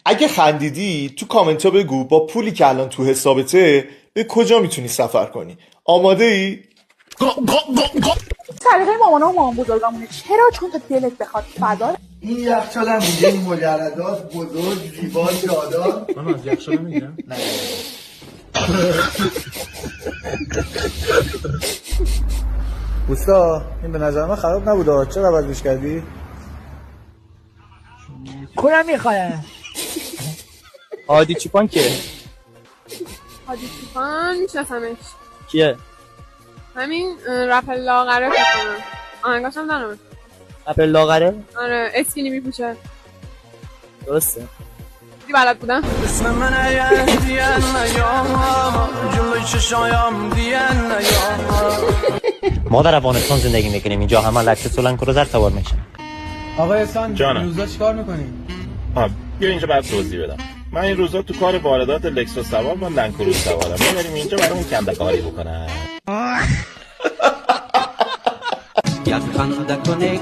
اگه خندیدی تو کامنت ها بگو با پولی که الان تو حسابته به کجا میتونی سفر کنی. آماده ای؟ سلیقه مامانا و مامان بزرگامونه. چرا؟ چون تا دلت بخواد فدا. این یخچال هم میگه این مجردات بزرگ زیبا جادار. من از یخچال میگم نه اوستا این به نظر من خراب نبوده، چرا عوضش کردی؟ کنم میخواه هادی چوپان که هادی چوپان میشناسمش. کیه؟ همین رپ لاغره بکنم آهنگاش هم دارم. رپ لاغره؟ آره اسکینی میپوشه. درسته دی بلد بودم. اسم من دیان نیام جلوی چشایم دیان نیام. ما در افغانستان زندگی میکنیم، اینجا همه لکه سولن کروزر سوار میشن. آقا احسان جانم. روزا چیکار میکنی؟ بیا اینجا بعد توضیح بدم. من این روزا تو کار واردات لکسوس سوار با لنکروز سوارم. میبریم اینجا برامون کنده‌کاری بکنن. یک خنده کنه